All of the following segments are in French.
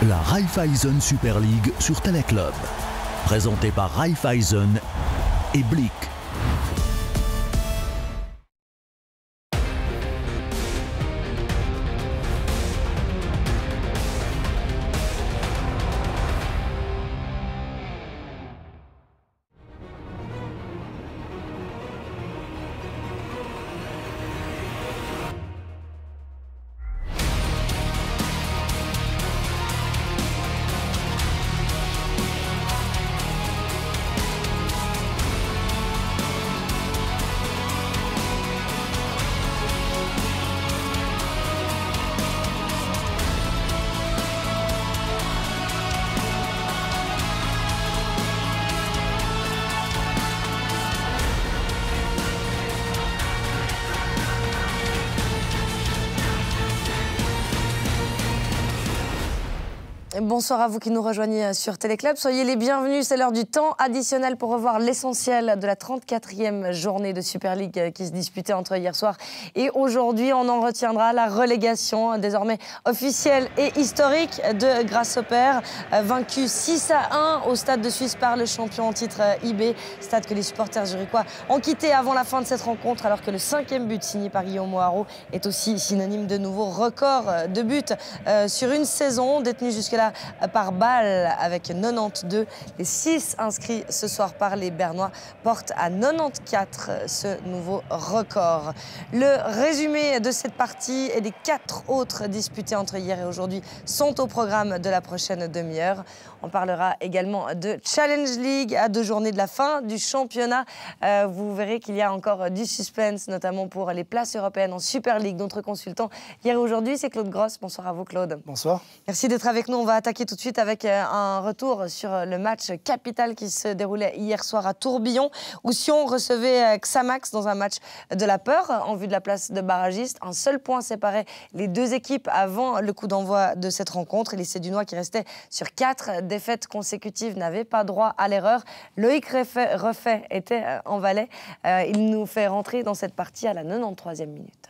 La Raiffeisen Super League sur Téléclub. Présenté par Raiffeisen et Blick. Bonsoir à vous qui nous rejoignez sur Téléclub. Soyez les bienvenus, c'est l'heure du temps additionnel pour revoir l'essentiel de la 34e journée de Super League qui se disputait entre hier soir et aujourd'hui. On en retiendra la relégation désormais officielle et historique de Grasshopper, vaincu 6-1 au Stade de Suisse par le champion en titre IB, stade que les supporters zurichois ont quitté avant la fin de cette rencontre, alors que le 5e but signé par Guillaume Moirot est aussi synonyme de nouveau record de buts sur une saison, détenu jusque-là par balle avec 92. Les 6 inscrits ce soir par les Bernois portent à 94 ce nouveau record. Le résumé de cette partie et des 4 autres disputées entre hier et aujourd'hui sont au programme de la prochaine demi-heure. On parlera également de Challenge League à 2 journées de la fin du championnat. Vous verrez qu'il y a encore du suspense, notamment pour les places européennes en Super League. Notre consultant hier et aujourd'hui, c'est Claude Gross. Bonsoir à vous, Claude. Bonsoir. Merci d'être avec nous. On va attaquer tout de suite avec un retour sur le match capital qui se déroulait hier soir à Tourbillon, où Sion recevait Xamax dans un match de la peur en vue de la place de barragiste. Un seul point séparait les 2 équipes avant le coup d'envoi de cette rencontre. Et les Sédunois, qui restaient sur 4 défaites consécutives, n'avaient pas droit à l'erreur. Loïc Refait était en Valais. Il nous fait rentrer dans cette partie à la 93e minute.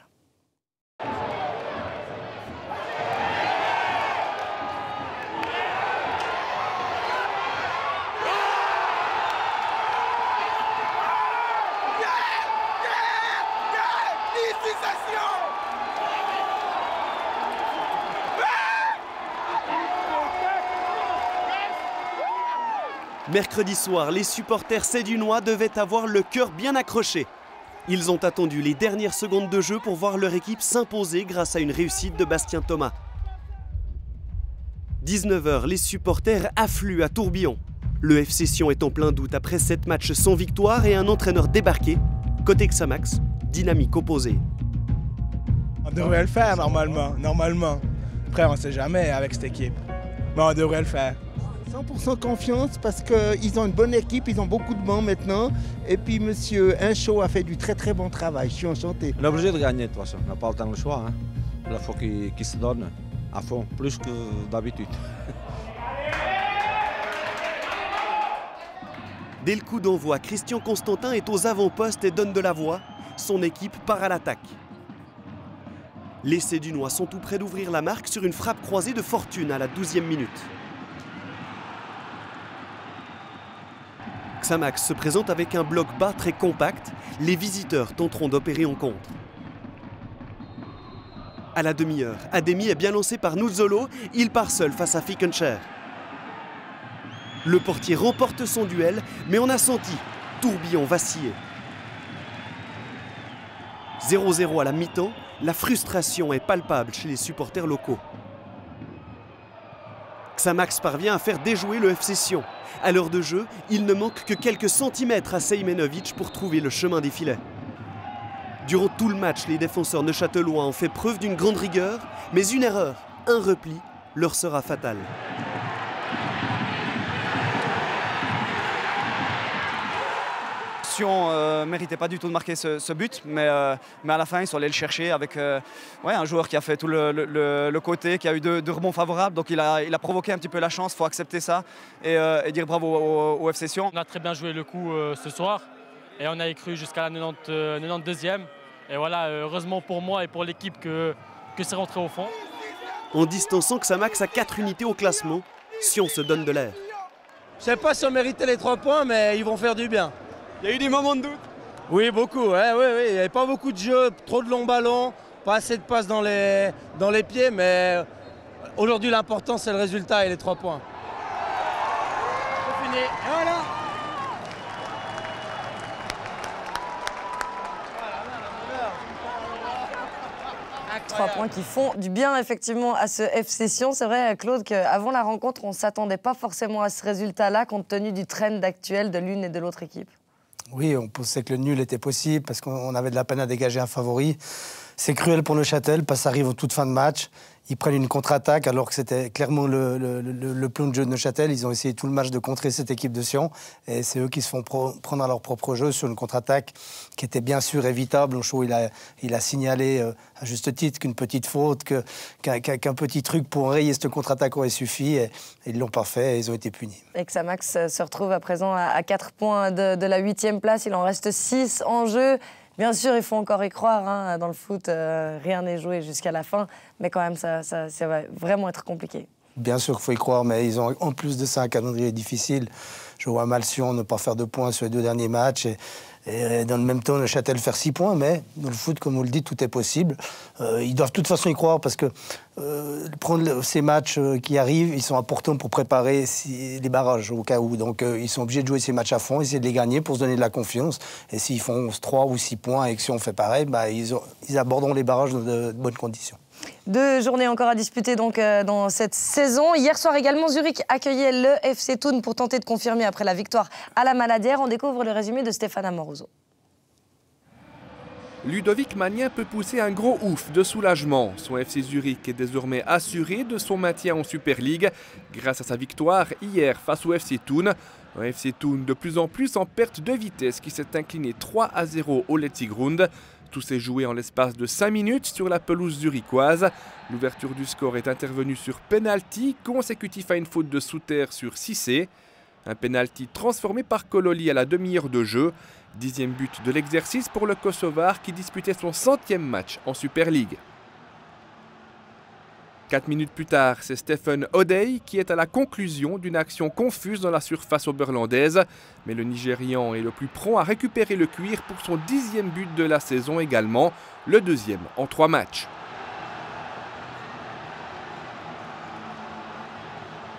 Mercredi soir, les supporters sédunois devaient avoir le cœur bien accroché. Ils ont attendu les dernières secondes de jeu pour voir leur équipe s'imposer grâce à une réussite de Bastien Thomas. 19h, les supporters affluent à Tourbillon. Le FC Sion est en plein doute après 7 matchs sans victoire et un entraîneur débarqué. Côté Xamax, dynamique opposée. On devrait le faire normalement. Après, on ne sait jamais avec cette équipe. Mais on devrait le faire. 100% confiance parce qu'ils ont une bonne équipe, ils ont beaucoup de bancs maintenant. Et puis monsieur Inchaud a fait du très bon travail, je suis enchanté. On est obligé de gagner de toute façon, on n'a pas le temps le choix. Il faut qu'ils se donnent à fond, plus que d'habitude. Dès le coup d'envoi, Christian Constantin est aux avant-postes et donne de la voix. Son équipe part à l'attaque. Les Sédunois sont tout près d'ouvrir la marque sur une frappe croisée de Fortune à la 12e minute. Xamax se présente avec un bloc bas très compact. Les visiteurs tenteront d'opérer en contre. À la demi-heure, Ademi est bien lancé par Nuzzolo. Il part seul face à Fickencher. Le portier remporte son duel, mais on a senti Tourbillon vaciller. 0-0 à la mi-temps, la frustration est palpable chez les supporters locaux. Xamax parvient à faire déjouer le FC Sion. À l'heure de jeu, il ne manque que quelques centimètres à Seimenovic pour trouver le chemin des filets. Durant tout le match, les défenseurs neuchâtelois ont fait preuve d'une grande rigueur, mais une erreur, un repli, leur sera fatal. Sion méritait pas du tout de marquer ce but, mais à la fin, ils sont allés le chercher avec un joueur qui a fait tout le côté, qui a eu deux rebonds favorables. Donc il a provoqué un petit peu la chance, il faut accepter ça et dire bravo au FC Sion. On a très bien joué le coup ce soir et on a y cru jusqu'à la 92e. Et voilà, heureusement pour moi et pour l'équipe que c'est rentré au fond. En distançant Xamax à 4 unités au classement, Sion se donne de l'air. Je sais pas si on méritait les 3 points, mais ils vont faire du bien. Il y a eu des moments de doute. Oui, beaucoup. Ouais, il n'y avait pas beaucoup de jeux, trop de longs ballons, pas assez de passes dans les pieds, mais aujourd'hui l'important c'est le résultat et les 3 points. C'est fini. Et voilà. 3 points qui font du bien effectivement à ce FC Sion. C'est vrai, Claude, qu'avant la rencontre, on ne s'attendait pas forcément à ce résultat-là, compte tenu du trend actuel de l'une et de l'autre équipe. Oui, on pensait que le nul était possible parce qu'on avait de la peine à dégager un favori. C'est cruel pour Neuchâtel parce que ça arrive en toute fin de match. Ils prennent une contre-attaque alors que c'était clairement le plan de jeu de Neuchâtel. Ils ont essayé tout le match de contrer cette équipe de Sion. Et c'est eux qui se font prendre à leur propre jeu sur une contre-attaque qui était bien sûr évitable. Oncho, il a signalé à juste titre qu'une petite faute, qu'un petit truc pour enrayer cette contre-attaque aurait suffi. Et ils ne l'ont pas fait et ils ont été punis. Et Xamax se retrouve à présent à 4 points de la 8e place. Il en reste 6 en jeu. Bien sûr, il faut encore y croire. Hein. Dans le foot, rien n'est joué jusqu'à la fin. Mais quand même, ça va vraiment être compliqué. Bien sûr qu'il faut y croire, mais ils ont en plus de ça un calendrier difficile. Je vois mal Sion ne pas faire de points sur les 2 derniers matchs. Et dans le même temps, Neuchâtel faire 6 points. Mais dans le foot, comme vous le dites, tout est possible. Ils doivent de toute façon y croire parce que prendre ces matchs qui arrivent, ils sont importants pour préparer les barrages au cas où. Donc ils sont obligés de jouer ces matchs à fond, essayer de les gagner pour se donner de la confiance. Et s'ils font 3 ou 6 points et que si on fait pareil, bah, ils aborderont les barrages dans de bonnes conditions. 2 journées encore à disputer donc, dans cette saison. Hier soir également, Zurich accueillait le FC Thun pour tenter de confirmer après la victoire à la Maladière. On découvre le résumé de Stéphane Amoroso. Ludovic Magnin peut pousser un gros ouf de soulagement. Son FC Zurich est désormais assuré de son maintien en Super League grâce à sa victoire hier face au FC Thun. Un FC Thun de plus en plus en perte de vitesse qui s'est incliné 3-0 au Letzigrund. Tout s'est joué en l'espace de 5 minutes sur la pelouse zurichoise. L'ouverture du score est intervenue sur penalty, consécutif à une faute de Souter sur Cissé. Un penalty transformé par Kololi à la demi-heure de jeu. 10e but de l'exercice pour le Kosovar qui disputait son 100e match en Super League. 4 minutes plus tard, c'est Stephen O'Day qui est à la conclusion d'une action confuse dans la surface oberlandaise. Mais le Nigérian est le plus prompt à récupérer le cuir pour son 10e but de la saison également, le 2e en 3 matchs.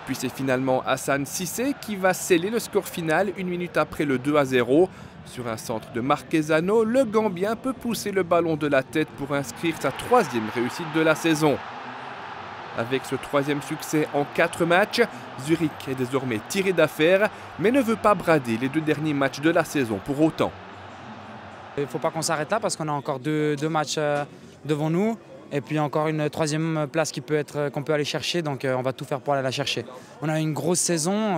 Puis c'est finalement Hassan Cissé qui va sceller le score final 1 minute après le 2-0. Sur un centre de Marquezano, le Gambien peut pousser le ballon de la tête pour inscrire sa 3e réussite de la saison. Avec ce 3e succès en 4 matchs, Zurich est désormais tiré d'affaire, mais ne veut pas brader les 2 derniers matchs de la saison pour autant. Il ne faut pas qu'on s'arrête là parce qu'on a encore deux matchs devant nous. Et puis encore une 3e place qu'on peut aller chercher, donc on va tout faire pour aller la chercher. On a une grosse saison,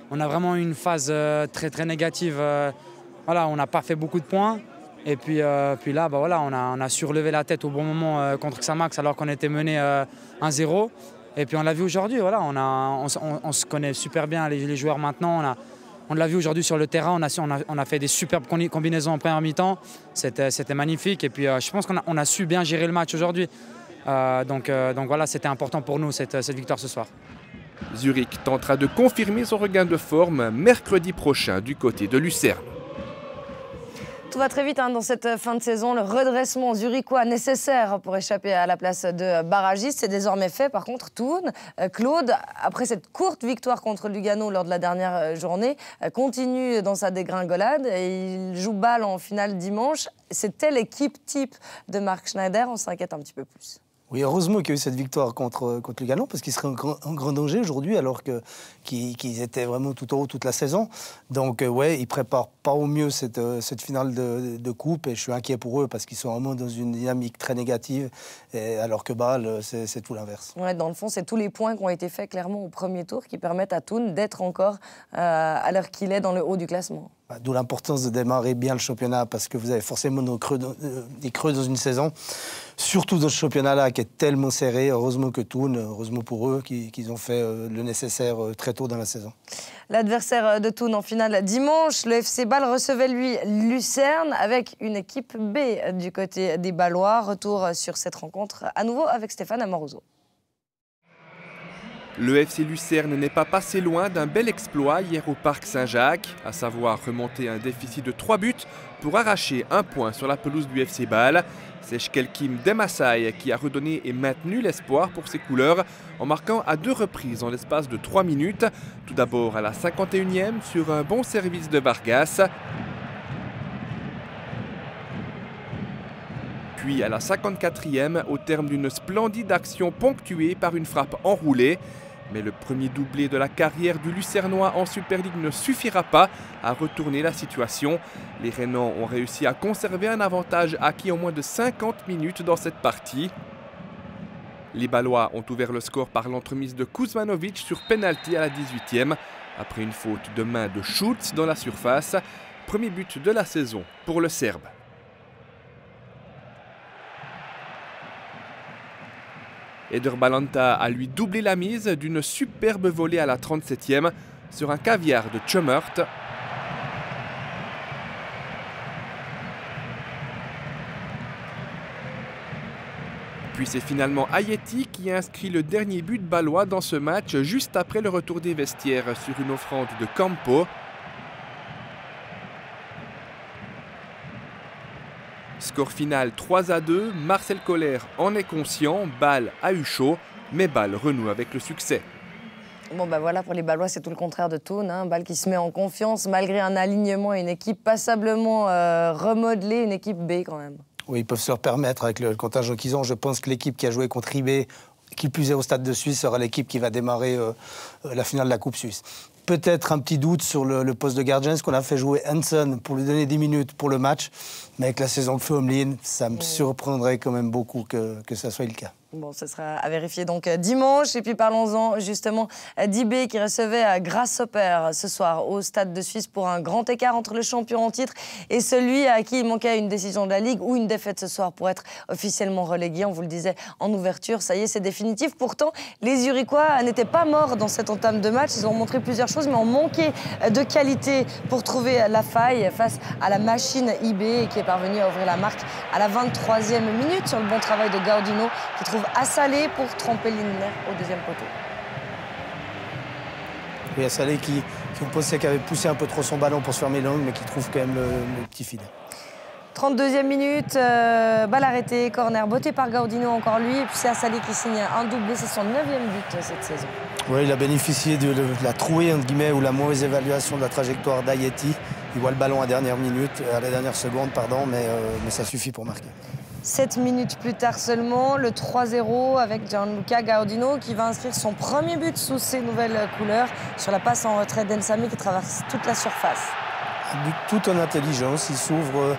on a vraiment une phase très très négative. Voilà, on n'a pas fait beaucoup de points. Et puis là, bah voilà, on a su relever la tête au bon moment contre Xamax alors qu'on était mené 1-0. Et puis on l'a vu aujourd'hui, voilà, on se connaît super bien les joueurs maintenant. On l'a vu aujourd'hui sur le terrain, on a fait des superbes combinaisons en première mi-temps. C'était magnifique. Et puis je pense qu'on a su bien gérer le match aujourd'hui. Donc voilà, c'était important pour nous cette victoire ce soir. Zurich tentera de confirmer son regain de forme mercredi prochain du côté de Lucerne. Tout va très vite hein, dans cette fin de saison. Le redressement zurichois nécessaire pour échapper à la place de barragiste, c'est désormais fait. Par contre, Thun, Claude, après cette courte victoire contre Lugano lors de la dernière journée, continue dans sa dégringolade et il joue balle en finale dimanche. C'était l'équipe type de Marc Schneider. On s'inquiète un petit peu plus. Oui, heureusement qu'il y a eu cette victoire contre Lugano, parce qu'ils seraient en grand danger aujourd'hui, alors qu'ils étaient vraiment tout en haut toute la saison. Donc, ouais, ils préparent pas au mieux cette finale de coupe, et je suis inquiet pour eux, parce qu'ils sont vraiment dans une dynamique très négative, alors que Bâle, c'est tout l'inverse. Ouais, dans le fond, c'est tous les points qui ont été faits clairement au premier tour qui permettent à Thun d'être encore à l'heure qu'il est dans le haut du classement. D'où l'importance de démarrer bien le championnat, parce que vous avez forcément des creux dans une saison, surtout dans ce championnat-là qui est tellement serré. Heureusement que Thun, heureusement pour eux, qu'ils ont fait le nécessaire très tôt dans la saison. L'adversaire de Thun en finale dimanche, le FC Bâle recevait lui Lucerne avec une équipe B du côté des Bâlois. Retour sur cette rencontre à nouveau avec Stéphane Amoroso. Le FC Lucerne n'est pas passé loin d'un bel exploit hier au Parc Saint-Jacques, à savoir remonter un déficit de 3 buts pour arracher un point sur la pelouse du FC Bâle. C'est Shkelkim Demassay qui a redonné et maintenu l'espoir pour ses couleurs en marquant à 2 reprises en l'espace de 3 minutes. Tout d'abord à la 51e sur un bon service de Vargas. Puis à la 54e au terme d'une splendide action ponctuée par une frappe enroulée. Mais le premier doublé de la carrière du Lucernois en Super League ne suffira pas à retourner la situation. Les Rhénans ont réussi à conserver un avantage acquis en moins de 50 minutes dans cette partie. Les Bâlois ont ouvert le score par l'entremise de Kuzmanovic sur penalty à la 18e, après une faute de main de Schultz dans la surface. Premier but de la saison pour le Serbe. Eder Balanta a lui doublé la mise d'une superbe volée à la 37e sur un caviar de Chumert. Puis c'est finalement Ayeti qui a inscrit le dernier but bâlois dans ce match juste après le retour des vestiaires sur une offrande de Campo. Score final 3-2, Marcel Koller en est conscient, Bâle a eu chaud, mais Bâle renoue avec le succès. Bon ben voilà, pour les Bâlois, c'est tout le contraire de Thun. Hein. Bâle qui se met en confiance malgré un alignement et une équipe passablement remodelée, une équipe B quand même. Oui, ils peuvent se le permettre avec le contingent qu'ils ont. Je pense que l'équipe qui a joué contre IB, qui plus est au Stade de Suisse, sera l'équipe qui va démarrer la finale de la Coupe Suisse. Peut-être un petit doute sur le poste de gardien, parce qu'on a fait jouer Hansen pour lui donner 10 minutes pour le match. Mais avec la saison que fait Omlin, ça me surprendrait quand même beaucoup que ça soit le cas. Bon, ce sera à vérifier donc dimanche. Et puis parlons-en justement d'IB qui recevait Grasshopper ce soir au Stade de Suisse pour un grand écart entre le champion en titre et celui à qui il manquait une décision de la Ligue ou une défaite ce soir pour être officiellement relégué. On vous le disait en ouverture, ça y est, c'est définitif. Pourtant, les Zurichois n'étaient pas morts dans cette entame de match. Ils ont montré plusieurs choses, mais ont manqué de qualité pour trouver la faille face à la machine IB qui est parvenue à ouvrir la marque à la 23e minute sur le bon travail de Gaudino qui trouve Assalé pour tromper Lindner au deuxième poteau. Oui, Assalé qui avait poussé un peu trop son ballon pour se fermer l'angle, mais qui trouve quand même le petit filet. 32e minute, balle arrêtée, corner botté par Gaudino, encore lui. Et puis c'est Assalé qui signe un doublé, c'est son 9e but cette saison. Oui, il a bénéficié de la trouée, entre guillemets, ou la mauvaise évaluation de la trajectoire d'Ayeti. Il voit le ballon à la dernière seconde, mais ça suffit pour marquer. 7 minutes plus tard seulement, le 3-0 avec Gianluca Gaudino qui va inscrire son premier but sous ses nouvelles couleurs sur la passe en retrait d'Ensami qui traverse toute la surface. Un but tout en intelligence, il s'ouvre,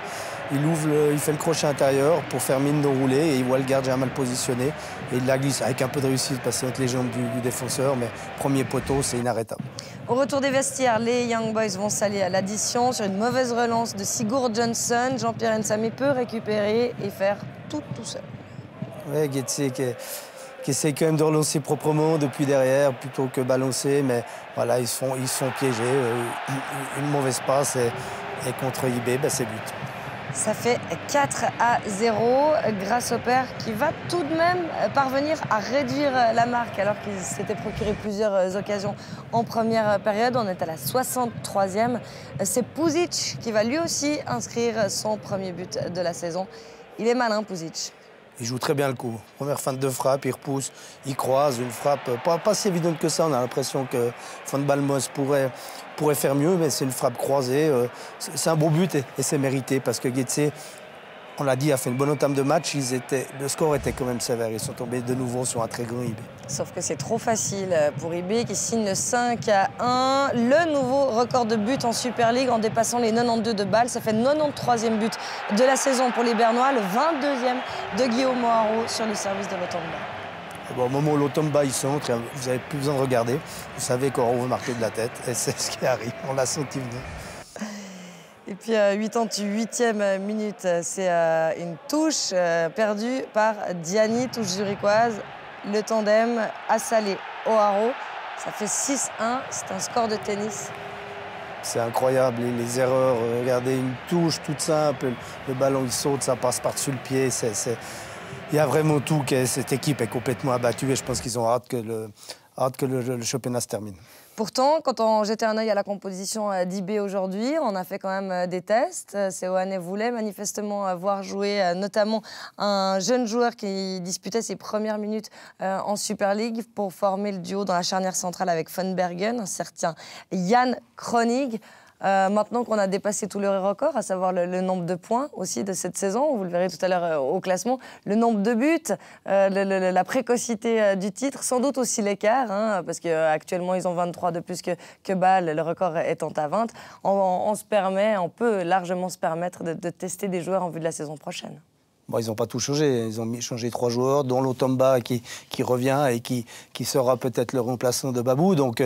il fait le crochet intérieur pour faire mine de rouler et il voit le gardien mal positionné et il la glisse avec un peu de réussite passer entre les jambes du défenseur, mais premier poteau, c'est inarrêtable. Au retour des vestiaires, les Young Boys vont s'allier à l'addition sur une mauvaise relance de Sigurd Johnson. Jean-Pierre Nsami peut récupérer et faire tout seul. Oui, Getse qui essaie quand même de relancer proprement depuis derrière plutôt que balancer, mais voilà, ils sont piégés. Une mauvaise passe et contre IB, c'est but. Ça fait 4-0. Grasshopper qui va tout de même parvenir à réduire la marque alors qu'il s'était procuré plusieurs occasions en première période. On est à la 63e. C'est Puzic qui va lui aussi inscrire son premier but de la saison. Il est malin, Puzic. Il joue très bien le coup. Première feinte de frappe, il repousse, il croise, une frappe pas si évidente que ça. On a l'impression que Von Balmos pourrait faire mieux, mais c'est une frappe croisée. C'est un beau but et c'est mérité parce que Getse, on l'a dit, a fait une bonne entame de match. Le score était quand même sévère. Ils sont tombés de nouveau sur un très grand IB. Sauf que c'est trop facile pour IB qui signe le 5-1. Le nouveau record de buts en Super League en dépassant les 92 de Bâle. Ça fait le 93e but de la saison pour les Bernois, le 22e de Guillaume Moharo sur le service de Lotomba. Bon, au moment où Lotomba il centre, vous n'avez plus besoin de regarder. Vous savez qu'on va marquer de la tête et c'est ce qui arrive. On l'a senti venir. Et puis, 88e minute, c'est une touche perdue par Diani, touche zurichoise. Le tandem Assalé-Oharo, ça fait 6-1, c'est un score de tennis. C'est incroyable, les erreurs. Regardez, une touche toute simple, le ballon il saute, ça passe par-dessus le pied. Il y a vraiment tout, cette équipe est complètement abattue et je pense qu'ils ont hâte que hâte que le championnat se termine. Pourtant, quand on jetait un œil à la composition d'IB aujourd'hui, on a fait quand même des tests. Seoane voulait manifestement voir jouer notamment un jeune joueur qui disputait ses premières minutes en Super League pour former le duo dans la charnière centrale avec Van Bergen, un certain Jan Kronig. Maintenant qu'on a dépassé tous les records, à savoir le nombre de points aussi de cette saison, vous le verrez tout à l'heure au classement, le nombre de buts, la précocité du titre, sans doute aussi l'écart, hein, parce qu'actuellement ils ont 23 de plus que Bâle, le record étant à 20. On peut largement se permettre de tester des joueurs en vue de la saison prochaine. Bon, ils n'ont pas tout changé. Ils ont changé 3 joueurs, dont Lotomba qui revient et qui sera peut-être le remplaçant de Babou. Donc,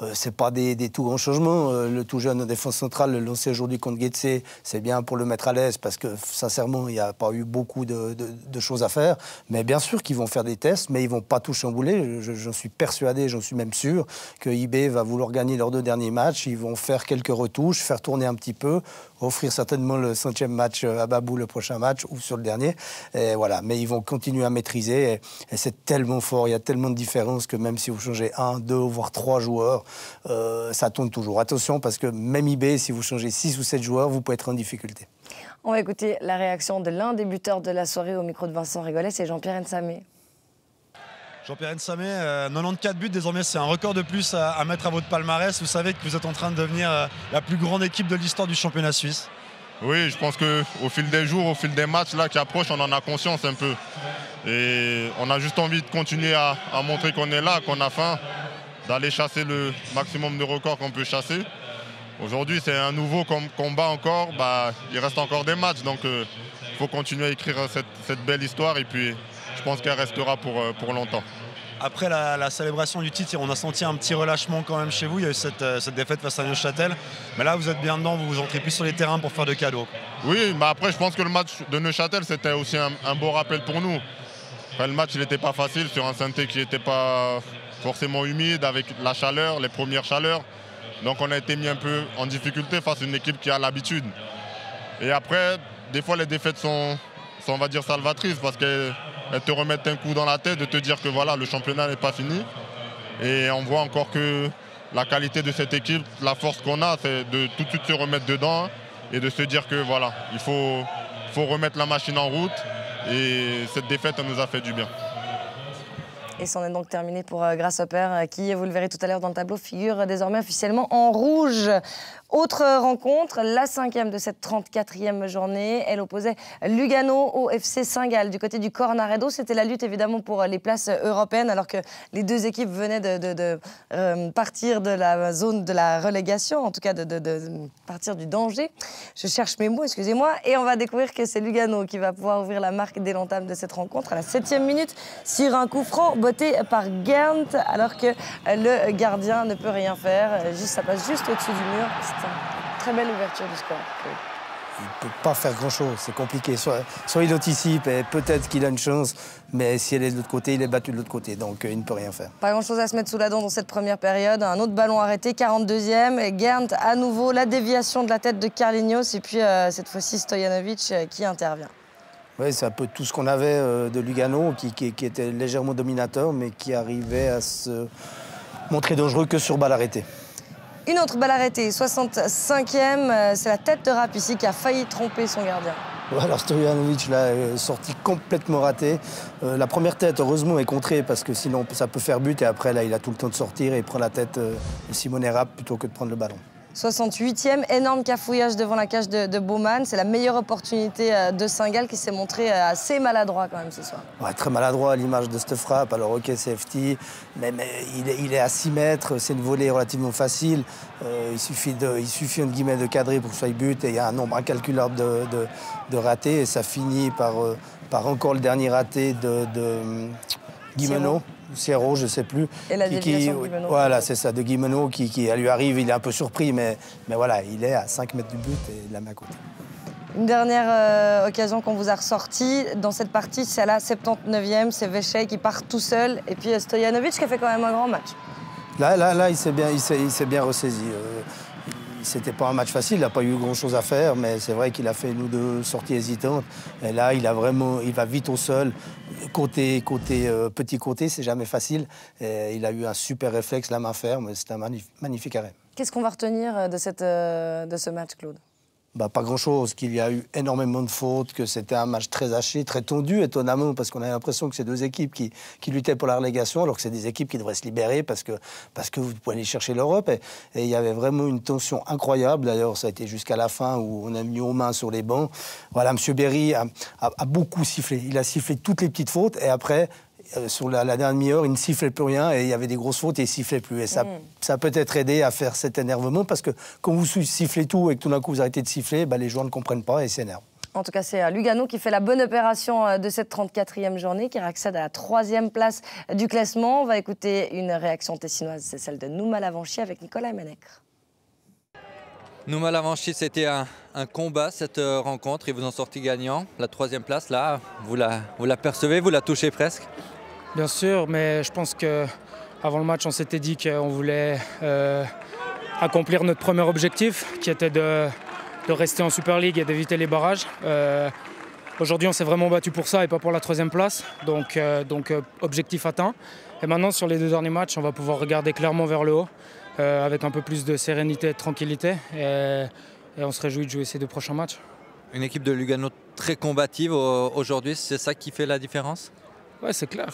ce n'est pas des tout grands changements. Le tout jeune en défense centrale, le lancé aujourd'hui contre Getse, c'est bien pour le mettre à l'aise parce que, sincèrement, il n'y a pas eu beaucoup de choses à faire. Mais bien sûr qu'ils vont faire des tests, mais ils ne vont pas tout chambouler. J'en suis persuadé, j'en suis même sûr que IB va vouloir gagner leurs 2 derniers matchs. Ils vont faire quelques retouches, faire tourner un petit peu, offrir certainement le 5e match à Babou le prochain match ou sur le dernier. Et voilà. Mais ils vont continuer à maîtriser et c'est tellement fort, il y a tellement de différences que même si vous changez 1, 2, voire 3 joueurs, ça tourne toujours. Attention parce que même IB, si vous changez 6 ou 7 joueurs, vous pouvez être en difficulté. On va écouter la réaction de l'un des buteurs de la soirée au micro de Vincent Rigolet, c'est Jean-Pierre Nsamé. Jean-Pierre Nsamé, 94 buts, désormais c'est un record de plus à mettre à votre palmarès. Vous savez que vous êtes en train de devenir la plus grande équipe de l'histoire du championnat suisse. Oui, je pense qu'au fil des jours, au fil des matchs là, qui approchent, on en a conscience un peu. Et on a juste envie de continuer à montrer qu'on est là, qu'on a faim, d'aller chasser le maximum de records qu'on peut chasser. Aujourd'hui, c'est un nouveau combat encore. Il reste encore des matchs, donc il faut continuer à écrire cette belle histoire. Et puis, je pense qu'elle restera pour longtemps. Après la célébration du titre, on a senti un petit relâchement quand même chez vous. Il y a eu cette défaite face à Neuchâtel. Mais là, vous êtes bien dedans, vous vous entrez plus sur les terrains pour faire de cadeaux. Oui, mais après, je pense que le match de Neuchâtel, c'était aussi un beau rappel pour nous. Après, le match, il n'était pas facile sur un synthé qui n'était pas forcément humide, avec la chaleur, les premières chaleurs. Donc, on a été mis un peu en difficulté face à une équipe qui a l'habitude. Et après, des fois, les défaites sont on va dire, salvatrices parce qu'elles te remettent un coup dans la tête de te dire que voilà, le championnat n'est pas fini. Et on voit encore que la qualité de cette équipe, la force qu'on a, c'est de tout de suite se remettre dedans et de se dire que voilà, il faut remettre la machine en route. Et cette défaite, elle nous a fait du bien. Et c'en est donc terminé pour Grasshopper, qui, vous le verrez tout à l'heure dans le tableau, figure désormais officiellement en rouge. Autre rencontre, la 5e de cette 34e journée. Elle opposait Lugano au FC Saint-Gall. Du côté du Cornaredo, c'était la lutte évidemment pour les places européennes, alors que les deux équipes venaient de partir de la zone de la relégation, en tout cas de partir du danger. Je cherche mes mots, excusez-moi. Et on va découvrir que c'est Lugano qui va pouvoir ouvrir la marque dès l'entame de cette rencontre. À la 7e minute, sur un coup franc botté par Gerndt, alors que le gardien ne peut rien faire. Ça passe juste au-dessus du mur. C'est une très belle ouverture du score. Il ne peut pas faire grand-chose, c'est compliqué. Soit il anticipe et peut-être qu'il a une chance, mais si elle est de l'autre côté, il est battu de l'autre côté, donc il ne peut rien faire. Pas grand-chose à se mettre sous la dent dans cette première période. Un autre ballon arrêté, 42e. Gerndt, à nouveau, la déviation de la tête de Carlinhos, et puis cette fois-ci Stojanovic qui intervient. Oui, c'est un peu tout ce qu'on avait de Lugano, qui était légèrement dominateur, mais qui arrivait à se montrer dangereux que sur balle arrêtée. Une autre balle arrêtée, 65e, c'est la tête de Rapp ici qui a failli tromper son gardien. Alors Stojanovic l'a sorti complètement raté. La première tête, heureusement, est contrée parce que sinon ça peut faire but. Et après, là, il a tout le temps de sortir et il prend la tête de Simone Rapp plutôt que de prendre le ballon. 68e, énorme cafouillage devant la cage de Baumann. C'est la meilleure opportunité de Saint-Gall qui s'est montré assez maladroit quand même ce soir. Ouais, très maladroit à l'image de cette frappe. Alors ok, safety, mais il est à 6 mètres, c'est une volée relativement facile. Il suffit entre guillemets de cadrer pour que ce soit but et il y a un nombre incalculable de ratés et ça finit par encore le dernier raté de Guimeno. Sierro, je ne sais plus. Et la déviation de Guimeno. Voilà, c'est ça, de Guimeno qui lui arrive. Il est un peu surpris, mais voilà, il est à 5 mètres du but et il la met à côté. Une dernière occasion qu'on vous a ressortie dans cette partie, c'est à la 79e. C'est Veche qui part tout seul. Et puis Stojanovic qui a fait quand même un grand match. Là, il s'est bien ressaisi. C'était pas un match facile, il n'a pas eu grand-chose à faire, mais c'est vrai qu'il a fait une ou deux sorties hésitantes. Et là, il va vite au sol. Petit côté, c'est jamais facile. Et il a eu un super réflexe, la main ferme. C'était un magnifique arrêt. Qu'est-ce qu'on va retenir de ce match, Claude? Pas grand-chose, qu'il y a eu énormément de fautes, que c'était un match très haché, très tendu, étonnamment, parce qu'on a l'impression que c'est deux équipes qui luttaient pour la relégation, alors que c'est des équipes qui devraient se libérer parce que vous pouvez aller chercher l'Europe. Et il y avait vraiment une tension incroyable. D'ailleurs, ça a été jusqu'à la fin où on a mis aux mains sur les bancs. Voilà, M. Berry a beaucoup sifflé. Il a sifflé toutes les petites fautes et après... sur la dernière demi-heure, il ne sifflait plus rien et il y avait des grosses fautes et il ne sifflait plus. Et ça a peut-être aidé à faire cet énervement parce que quand vous sifflez tout et que tout d'un coup vous arrêtez de siffler, les joueurs ne comprennent pas et s'énervent. En tout cas, c'est Lugano qui fait la bonne opération de cette 34e journée, qui accède à la 3e place du classement. On va écouter une réaction tessinoise, c'est celle de Nouma Lavanchy avec Nicolas Menekre. Nouma Lavanchy, c'était un combat cette rencontre et vous en sortez gagnant. La 3e place, là, vous la percevez, vous la touchez presque? Bien sûr, mais je pense qu'avant le match, on s'était dit qu'on voulait accomplir notre premier objectif, qui était de rester en Super League et d'éviter les barrages. Aujourd'hui, on s'est vraiment battu pour ça et pas pour la 3e place, donc objectif atteint. Et maintenant, sur les 2 derniers matchs, on va pouvoir regarder clairement vers le haut, avec un peu plus de sérénité et de tranquillité. Et on se réjouit de jouer ces 2 prochains matchs. Une équipe de Lugano très combative aujourd'hui, c'est ça qui fait la différence? Ouais, c'est clair.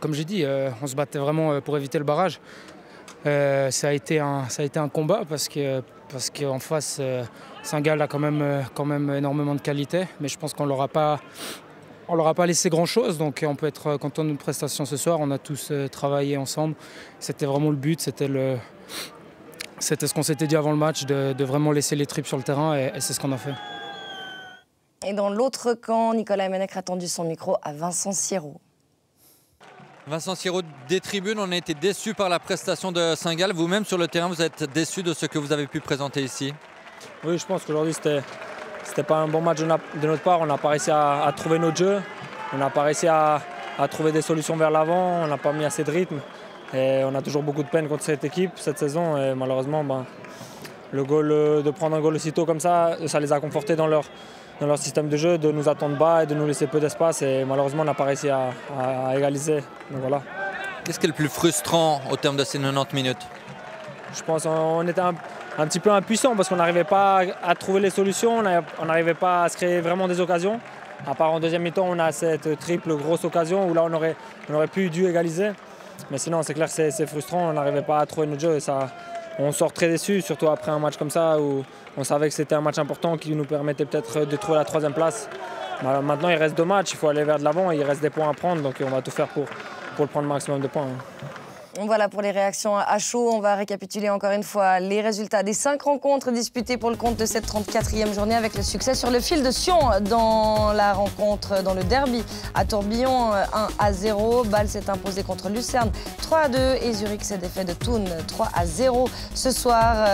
Comme j'ai dit, on se battait vraiment pour éviter le barrage. Ça a été un combat parce qu'en face, Saint-Gall a quand même énormément de qualité. Mais je pense qu'on leur a pas laissé grand-chose. Donc on peut être content de notre prestation ce soir. On a tous travaillé ensemble. C'était vraiment le but. C'était ce qu'on s'était dit avant le match, de vraiment laisser les tripes sur le terrain. Et c'est ce qu'on a fait. Et dans l'autre camp, Nicolas Menekre a tendu son micro à Vincent Sierot. Vincent Sierot, des tribunes, on a été déçus par la prestation de Saint-Gall. Vous-même, sur le terrain, vous êtes déçu de ce que vous avez pu présenter ici? Oui, je pense qu'aujourd'hui, c'était pas un bon match de notre part. On n'a pas réussi à trouver notre jeu. On n'a pas réussi à trouver des solutions vers l'avant. On n'a pas mis assez de rythme. Et on a toujours beaucoup de peine contre cette équipe cette saison. Et malheureusement, de prendre un goal aussitôt comme ça les a confortés dans leur système de jeu, de nous attendre bas et de nous laisser peu d'espace. Et malheureusement, on n'a pas réussi à égaliser. Donc voilà. Qu'est-ce qui est le plus frustrant au terme de ces 90 minutes? Je pense qu'on était un petit peu impuissants parce qu'on n'arrivait pas à trouver les solutions, on n'arrivait pas à se créer vraiment des occasions. À part en deuxième mi-temps, on a cette triple grosse occasion où là, on aurait pu dû égaliser. Mais sinon, c'est clair que c'est frustrant, on n'arrivait pas à trouver notre jeu. Et ça, on sort très déçus, surtout après un match comme ça où on savait que c'était un match important qui nous permettait peut-être de trouver la 3e place. Maintenant, il reste 2 matchs, il faut aller vers de l'avant, il reste des points à prendre, donc on va tout faire pour prendre le maximum de points. Voilà pour les réactions à chaud. On va récapituler encore une fois les résultats des 5 rencontres disputées pour le compte de cette 34e journée avec le succès sur le fil de Sion dans la rencontre, dans le derby à Tourbillon 1-0. Bâle s'est imposé contre Lucerne 3-2 et Zurich s'est défait de Thun 3-0. Ce soir,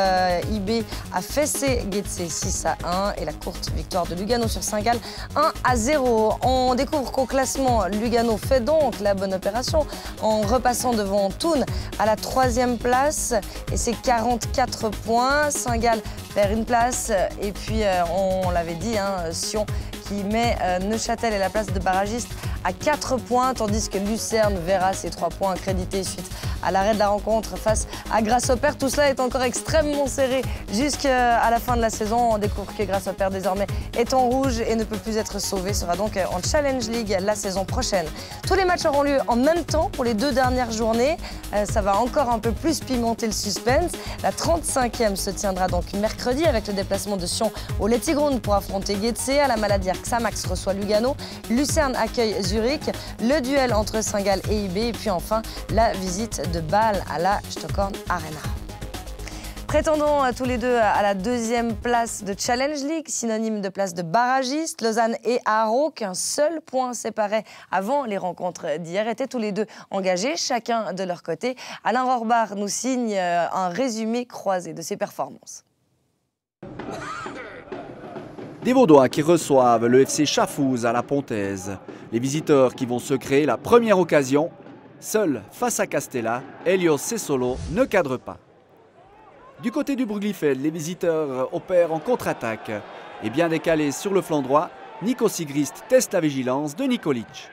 IB a fessé Getse 6-1 et la courte victoire de Lugano sur Saint-Gall 1-0. On découvre qu'au classement, Lugano fait donc la bonne opération en repassant devant Thun à la 3e place et c'est 44 points. Saint-Gall perd une place et puis on l'avait dit, Sion qui met Neuchâtel et la place de barragiste à 4 points, tandis que Lucerne verra ses 3 points crédités suite à l'arrêt de la rencontre face à Grasshopper. Tout cela est encore extrêmement serré jusqu'à la fin de la saison. On découvre que Grasshopper désormais est en rouge et ne peut plus être sauvé, sera donc en Challenge League la saison prochaine. Tous les matchs auront lieu en même temps pour les 2 dernières journées. Ça va encore un peu plus pimenter le suspense. La 35e se tiendra donc mercredi avec le déplacement de Sion au Letzigrund pour affronter Getse. À la Maladière, Xamax reçoit Lugano. Lucerne accueille Zurich. Le duel entre Saint-Gall et IB. Et puis enfin, la visite de Bâle à la Stockholm Arena. Prétendons tous les deux à la 2e place de Challenge League, synonyme de place de barragiste. Lausanne et Haro, qu'un seul point séparait avant les rencontres d'hier, étaient tous les deux engagés, chacun de leur côté. Alain Rohrbach nous signe un résumé croisé de ses performances. Des Vaudois qui reçoivent le FC Chafouz à la Pontaise. Les visiteurs qui vont se créer la première occasion. Seul face à Castella, Helios Sessolo ne cadre pas. Du côté du Bruglifeld, les visiteurs opèrent en contre-attaque. Et bien décalé sur le flanc droit, Nico Sigrist teste la vigilance de Nikolic.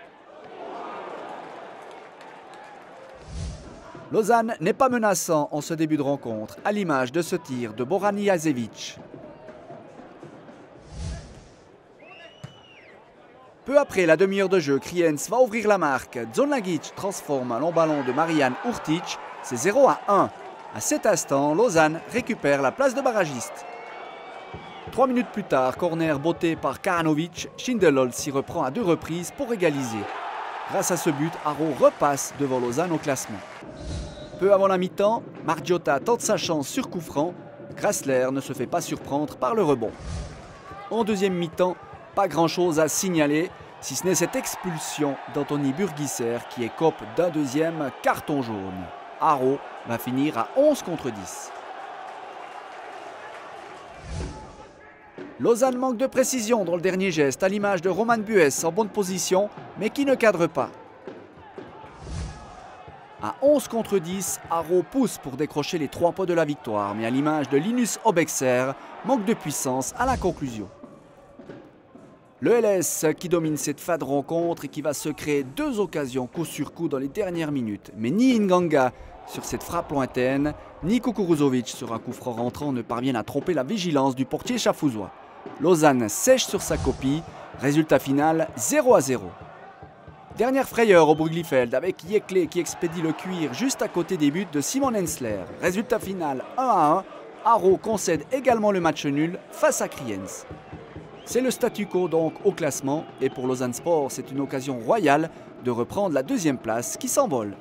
Lausanne n'est pas menaçant en ce début de rencontre, à l'image de ce tir de Boran Jazevic. Peu après la demi-heure de jeu, Kriens va ouvrir la marque. Zonlagic transforme un long ballon de Marian Urtic. C'est 0-1. À cet instant, Lausanne récupère la place de barragiste. 3 minutes plus tard, corner botté par Karanovic, Schindelold s'y reprend à 2 reprises pour égaliser. Grâce à ce but, Haro repasse devant Lausanne au classement. Peu avant la mi-temps, Margiotta tente sa chance sur coup franc. Grassler ne se fait pas surprendre par le rebond. En deuxième mi-temps, pas grand-chose à signaler, si ce n'est cette expulsion d'Anthony Burgisser qui écope d'un deuxième carton jaune. Haro va finir à 11 contre 10. Lausanne manque de précision dans le dernier geste, à l'image de Roman Bues en bonne position, mais qui ne cadre pas. À 11 contre 10, Haro pousse pour décrocher les 3 points de la victoire, mais à l'image de Linus Obexer, manque de puissance à la conclusion. Le LS qui domine cette fade rencontre et qui va se créer 2 occasions coup sur coup dans les dernières minutes. Mais ni Nganga sur cette frappe lointaine, ni Kukuruzovic sur un coup franc rentrant ne parviennent à tromper la vigilance du portier chafouzois. Lausanne sèche sur sa copie, résultat final 0-0. Dernière frayeur au Bruglifeld avec Yekle qui expédie le cuir juste à côté des buts de Simon Hensler. Résultat final 1-1, Haro concède également le match nul face à Kriens. C'est le statu quo donc au classement et pour Lausanne Sport, c'est une occasion royale de reprendre la 2e place qui s'envole.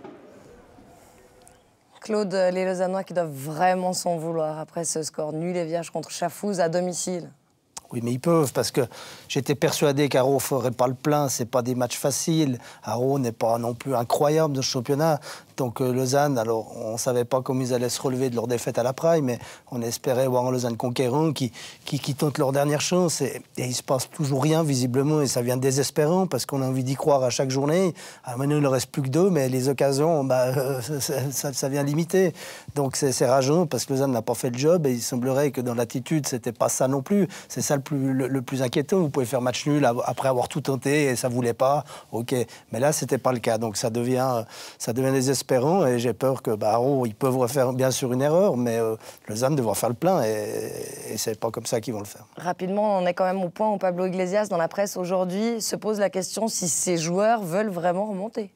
Claude, les Lausannois qui doivent vraiment s'en vouloir après ce score nul et vierge contre Chafouz à domicile. Oui, mais ils peuvent, parce que j'étais persuadé qu'Haro ne ferait pas le plein. Ce n'est pas des matchs faciles. Haro n'est pas non plus incroyable dans ce championnat. Donc Lausanne, alors on ne savait pas comment ils allaient se relever de leur défaite à la Praille, mais on espérait voir un Lausanne conquérant qui tente leur dernière chance. Et il ne se passe toujours rien, visiblement, et ça vient désespérant, parce qu'on a envie d'y croire à chaque journée. Alors maintenant, il ne reste plus que 2, mais les occasions, ça vient limiter. Donc c'est rageant, parce que Lausanne n'a pas fait le job, et il semblerait que dans l'attitude, ce n'était pas ça non plus. C'est ça le plus inquiétant. Vous pouvez faire match nul après avoir tout tenté, et ça ne voulait pas. OK. Mais là, ce n'était pas le cas. Donc ça devient désespérant. Et j'ai peur que Haro, ils peuvent refaire bien sûr une erreur, mais Lausanne devra faire le plein et c'est pas comme ça qu'ils vont le faire. Rapidement, on est quand même au point où Pablo Iglesias, dans la presse aujourd'hui, se pose la question si ces joueurs veulent vraiment remonter.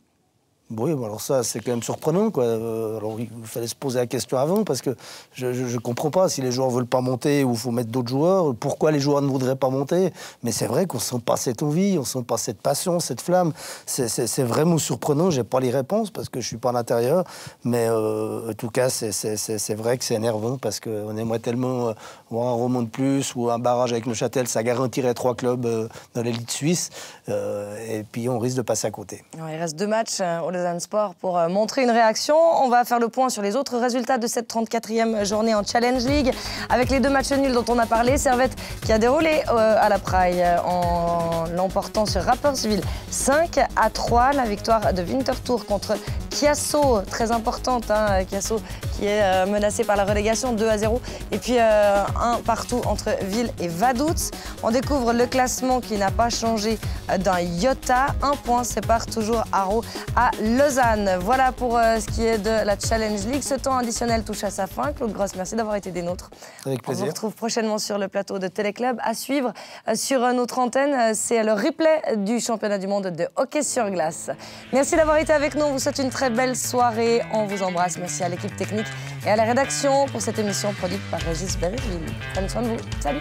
Oui, alors ça, c'est quand même surprenant, quoi. Alors, il fallait se poser la question avant, parce que je ne comprends pas si les joueurs ne veulent pas monter ou il faut mettre d'autres joueurs. Pourquoi les joueurs ne voudraient pas monter? Mais c'est vrai qu'on ne sent pas cette envie, on ne sent pas cette passion, cette flamme. C'est vraiment surprenant. Je n'ai pas les réponses, parce que je ne suis pas à l'intérieur. Mais en tout cas, c'est vrai que c'est énervant, parce qu'on aimerait tellement voir un Roman de plus ou un barrage avec Neuchâtel. Ça garantirait 3 clubs dans l'élite suisse. Et puis, on risque de passer à côté. Alors, il reste 2 matchs au Lausanne Sport pour montrer une réaction. On va faire le point sur les autres résultats de cette 34e journée en Challenge League avec les 2 matchs nuls dont on a parlé. Servette qui a déroulé à la Praille en l'emportant sur Rapperswil 5-3. La victoire de Winterthur contre Chiasso, très importante. Chiasso qui est menacé par la relégation 2-0. Et puis un partout entre Ville et Vaduz. On découvre le classement qui n'a pas changé d'un iota. 1 point sépare toujours Haro à Lausanne. Voilà pour ce qui est de la Challenge League. Ce temps additionnel touche à sa fin. Claude Gross, merci d'avoir été des nôtres. Avec plaisir. On vous retrouve prochainement sur le plateau de Téléclub. À suivre sur notre antenne, c'est le replay du championnat du monde de hockey sur glace. Merci d'avoir été avec nous. On vous souhaite une très belle soirée. On vous embrasse. Merci à l'équipe technique et à la rédaction pour cette émission produite par Régis Berreville. Prenez soin de vous. Salut.